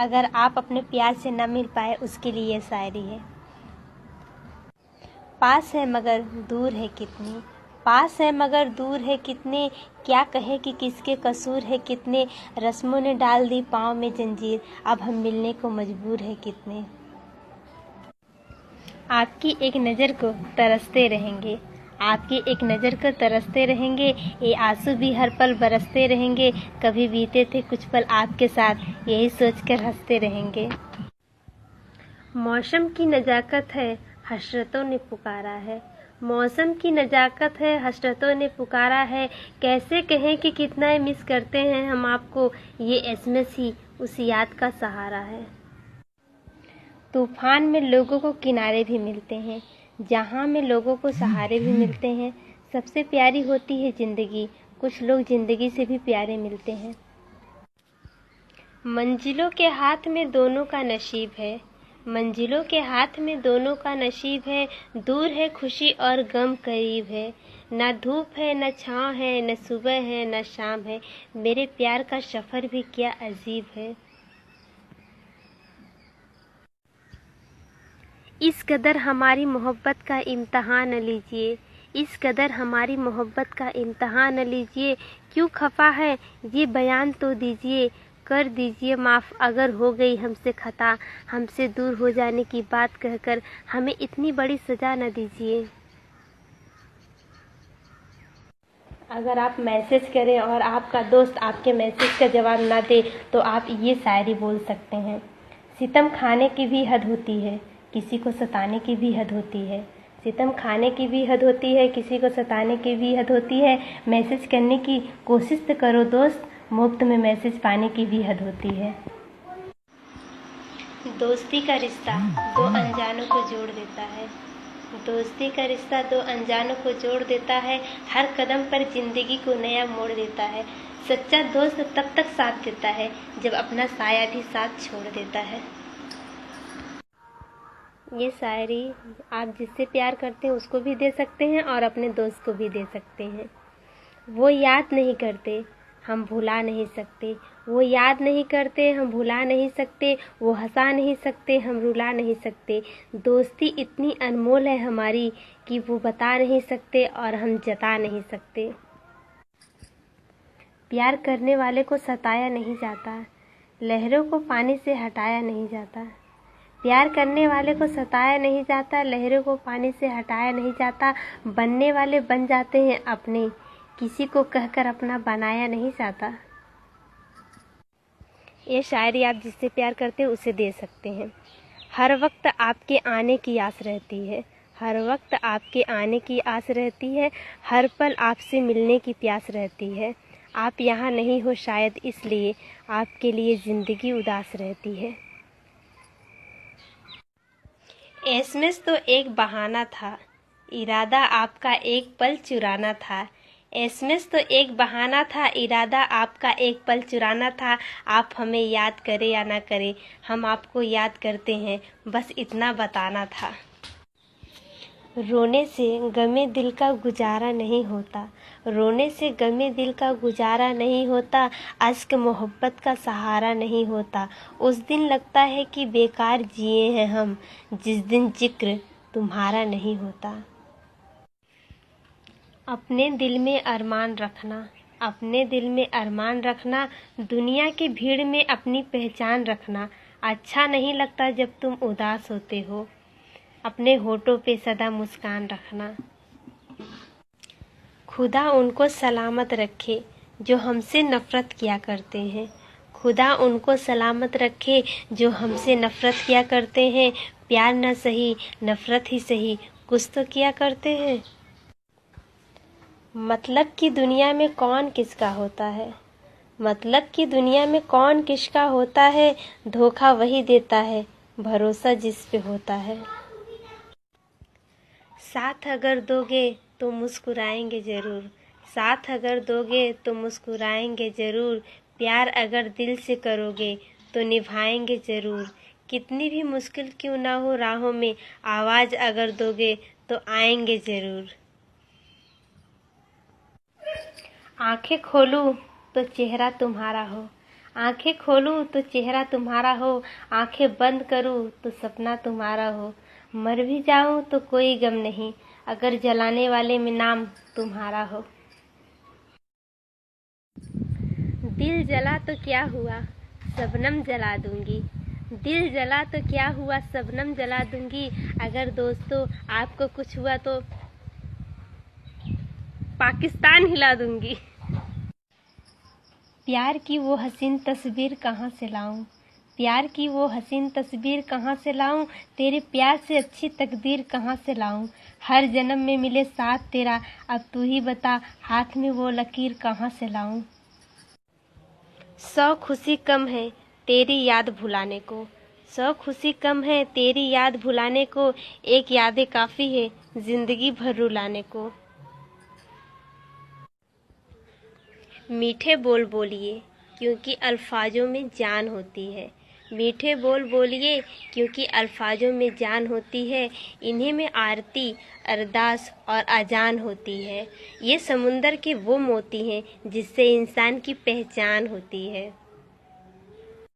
अगर आप अपने प्यार से न मिल पाए उसके लिए ये शायरी है। पास है मगर दूर है कितने, पास है मगर दूर है कितने, क्या कहे कि किसके कसूर है कितने, रस्मों ने डाल दी पाँव में जंजीर, अब हम मिलने को मजबूर है कितने। आपकी एक नज़र को तरसते रहेंगे, आपकी एक नज़र को तरसते रहेंगे, ये आंसू भी हर पल बरसते रहेंगे, कभी बीते थे कुछ पल आपके साथ, यही सोचकर हंसते रहेंगे। मौसम की नज़ाकत है हसरतों ने पुकारा है, मौसम की नज़ाकत है हसरतों ने पुकारा है, कैसे कहें कि कितना मिस करते हैं हम आपको, ये एसएमएस ही उस याद का सहारा है। तूफान में लोगों को किनारे भी मिलते हैं, जहाँ में लोगों को सहारे भी मिलते हैं, सबसे प्यारी होती है ज़िंदगी, कुछ लोग ज़िंदगी से भी प्यारे मिलते हैं। मंजिलों के हाथ में दोनों का नसीब है, मंजिलों के हाथ में दोनों का नसीब है, दूर है खुशी और गम करीब है, न धूप है न छाँव है न सुबह है न शाम है, मेरे प्यार का सफ़र भी क्या अजीब है। इस कदर हमारी मोहब्बत का इम्तहान न लीजिए, इस कदर हमारी मोहब्बत का इम्तहान न लीजिए, क्यों खफा है ये बयान तो दीजिए, कर दीजिए माफ़ अगर हो गई हमसे खता, हमसे दूर हो जाने की बात कहकर हमें इतनी बड़ी सज़ा न दीजिए। अगर आप मैसेज करें और आपका दोस्त आपके मैसेज का जवाब ना दे तो आप ये शायरी बोल सकते हैं। सितम खाने की भी हद होती है, किसी को सताने की भी हद होती है, सितम खाने की भी हद होती है, किसी को सताने की भी हद होती है, मैसेज करने की कोशिश तो करो दोस्त, मुफ्त में मैसेज पाने की भी हद होती है। दोस्ती का रिश्ता दो अनजानों को जोड़ देता है, दोस्ती का रिश्ता दो अनजानों को जोड़ देता है, हर कदम पर जिंदगी को नया मोड़ देता है, सच्चा दोस्त तब तक साथ देता है जब अपना साया भी साथ छोड़ देता है। ये शायरी आप जिससे प्यार करते हैं उसको भी दे सकते हैं और अपने दोस्त को भी दे सकते हैं। वो याद नहीं करते हम भुला नहीं सकते, वो याद नहीं करते हम भुला नहीं सकते, वो हंसा नहीं सकते हम रुला नहीं सकते, दोस्ती इतनी अनमोल है हमारी कि वो बता नहीं सकते और हम जता नहीं सकते। प्यार करने वाले को सताया नहीं जाता, लहरों को पानी से हटाया नहीं जाता, प्यार करने वाले को सताया नहीं जाता, लहरों को पानी से हटाया नहीं जाता, बनने वाले बन जाते हैं अपने, किसी को कहकर अपना बनाया नहीं जाता। ये शायरी आप जिससे प्यार करते हैं उसे दे सकते हैं। हर वक्त आपके आने की आस रहती है, हर वक्त आपके आने की आस रहती है, हर पल आपसे मिलने की प्यास रहती है, आप यहाँ नहीं हो शायद इसलिए आपके लिए ज़िंदगी उदास रहती है। एसएमएस तो एक बहाना था, इरादा आपका एक पल चुराना था, एसएमएस तो एक बहाना था, इरादा आपका एक पल चुराना था, आप हमें याद करें या ना करें हम आपको याद करते हैं, बस इतना बताना था। रोने से गमे दिल का गुजारा नहीं होता, रोने से गमे दिल का गुजारा नहीं होता, अश्क मोहब्बत का सहारा नहीं होता, उस दिन लगता है कि बेकार जिए हैं हम, जिस दिन जिक्र तुम्हारा नहीं होता। अपने दिल में अरमान रखना, अपने दिल में अरमान रखना, दुनिया की भीड़ में अपनी पहचान रखना, अच्छा नहीं लगता जब तुम उदास होते हो, अपने होठों पे सदा मुस्कान रखना। खुदा उनको सलामत रखे जो हमसे नफ़रत किया करते हैं, खुदा उनको सलामत रखे जो हमसे नफ़रत किया करते हैं, प्यार न सही नफ़रत ही सही कुछ तो किया करते हैं। मतलब की दुनिया में कौन किसका होता है, मतलब की दुनिया में कौन किसका होता है, धोखा वही देता है भरोसा जिस पे होता है। साथ अगर दोगे तो मुस्कुराएंगे ज़रूर, साथ अगर दोगे तो मुस्कुराएंगे ज़रूर, प्यार अगर दिल से करोगे तो निभाएंगे ज़रूर, कितनी भी मुश्किल क्यों ना हो राहों में, आवाज़ अगर दोगे तो आएंगे ज़रूर। आंखें खोलूं तो चेहरा तुम्हारा हो, आंखें खोलूं तो चेहरा तुम्हारा हो, आंखें बंद करूं तो सपना तुम्हारा हो। मर भी जाऊं तो कोई गम नहीं, अगर जलाने वाले में नाम तुम्हारा हो। दिल जला तो क्या हुआ, शबनम जला दूंगी। दिल जला तो क्या हुआ, शबनम जला दूंगी। अगर दोस्तों आपको कुछ हुआ तो पाकिस्तान हिला दूंगी। प्यार की वो हसीन तस्वीर कहाँ से लाऊं, प्यार की वो हसीन तस्वीर कहाँ से लाऊं, तेरे प्यार से अच्छी तकदीर कहाँ से लाऊं। हर जन्म में मिले साथ तेरा, अब तू ही बता हाथ में वो लकीर कहाँ से लाऊं। 100 खुशी कम है तेरी याद भुलाने को, 100 खुशी कम है तेरी याद भुलाने को, एक यादें काफ़ी है जिंदगी भर रुलाने को। मीठे बोल बोलिए क्योंकि अल्फाजों में जान होती है, मीठे बोल बोलिए क्योंकि अल्फाजों में जान होती है। इन्हीं में आरती अरदास और अजान होती है। ये समुंदर के वो मोती हैं जिससे इंसान की पहचान होती है।